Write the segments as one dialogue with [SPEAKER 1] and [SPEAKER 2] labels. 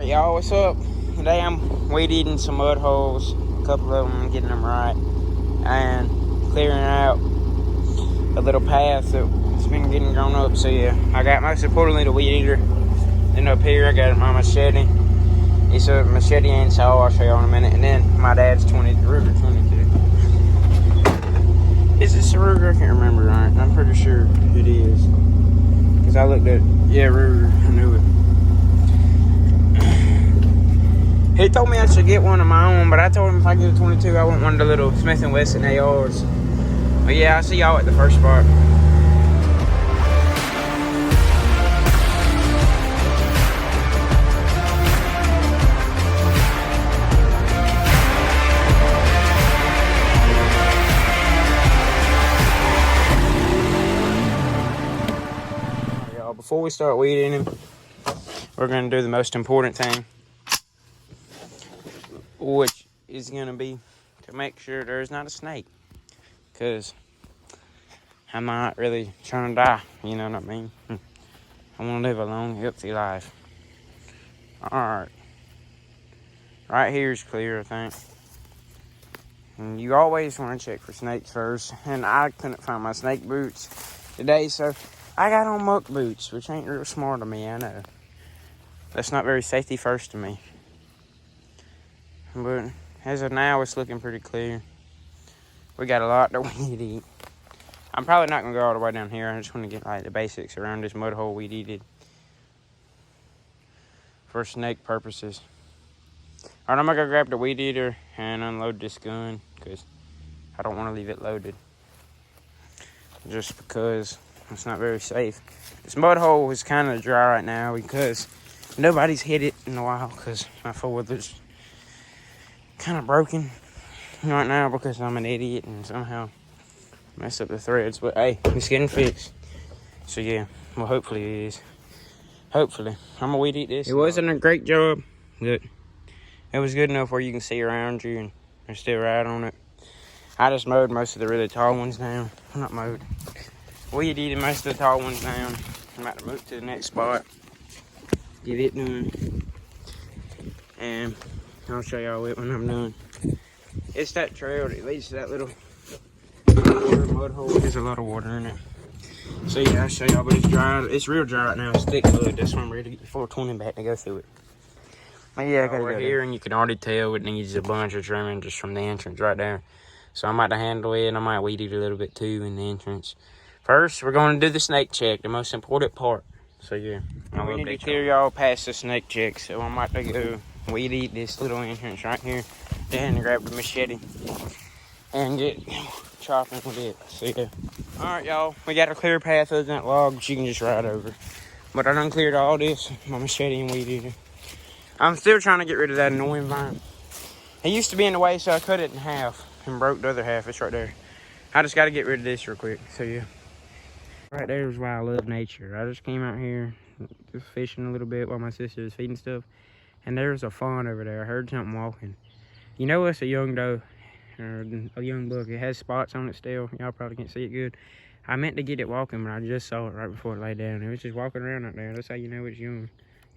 [SPEAKER 1] y'all, what's up? Today I'm weed eating some mud holes, a couple of them, getting them right, and clearing out a little path that's been getting grown up. So yeah, I got most importantly the weed eater. Then up here I got my machete. It's a machete and saw, I'll show you in a minute. And then my dad's Ruger 22. Is this a Ruger? I can't remember right. I'm pretty sure it is. Because I looked at, yeah, Ruger, I knew it. He told me I should get one of my own, but I told him if I get a 22, I want one of the little Smith & Wesson ARs. But yeah, I'll see y'all at the first spot. Y'all, before we start weeding him, we're going to do the most important thing, which is going to be to make sure there's not a snake, because I'm not really trying to die, you know what I mean? I want to live a long, healthy life. Alright, right here is clear, I think. And you always want to check for snakes first, and I couldn't find my snake boots today, so I got on muck boots, which ain't real smart of me, I know. That's not very safety first to me. But as of now, it's looking pretty clear. We got a lot that we need to eat. I'm probably not going to go all the way down here. I just want to get like the basics around this mud hole weed eated for snake purposes. Alright, I'm going to go grab the weed eater and unload this gun because I don't want to leave it loaded. Just because it's not very safe. This mud hole is kind of dry right now because nobody's hit it in a while because my four-wheeler's kind of broken right now because I'm an idiot and somehow mess up the threads. But hey, it's getting fixed. So yeah, well hopefully it is. Hopefully. I'm gonna weed eat this. It wasn't a great job, but it was good enough where you can see around you and there's still right on it. I just mowed most of the really tall ones down. Well, not mowed. Weed eating most of the tall ones down. I'm about to move to the next spot. Get it done. And I'll show y'all it when I'm done. It's that trail that leads to that little mud hole. There's a lot of water in it. So yeah, I'll show y'all, but it's dry. It's real dry right now. It's thick mud. That's why I'm ready to get the 420 back to go through it. But yeah, I gotta go here, and you can already tell it needs a bunch of trimming just from the entrance right there. So I might handle it, and I might weed eat a little bit too in the entrance. First, we're going to do the snake check, the most important part. So yeah, we need to clear y'all past the snake check. So I'm about to go weed eat this little entrance right here, then grab the machete and get chopping with it. So yeah. Alright y'all, we got a clear path other than that log that you can just ride over. But I done cleared all this, my machete and weed eater. I'm still trying to get rid of that annoying vine. It used to be in the way, so I cut it in half and broke the other half. It's right there. I just got to get rid of this real quick. So yeah. Right there is why I love nature. I just came out here just fishing a little bit while my sister was feeding stuff. And there's a fawn over there. I heard something walking. You know it's a young doe, or a young buck. It has spots on it still. Y'all probably can't see it good. I meant to get it walking, but I just saw it right before it lay down. It was just walking around out there. That's how you know it's young.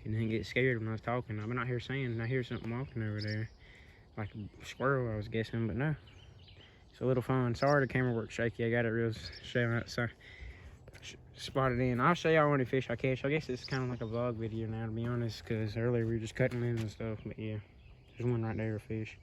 [SPEAKER 1] And then get scared when I was talking. I've been out here saying I hear something walking over there. Like a squirrel, I was guessing, but no. It's a little fun. Sorry the camera works shaky. I got it real spotted in. I'll show y'all any fish I catch. I guess it's kind of like a vlog video now, to be honest, because earlier we were just cutting in and stuff. But yeah, there's one right there, a fish.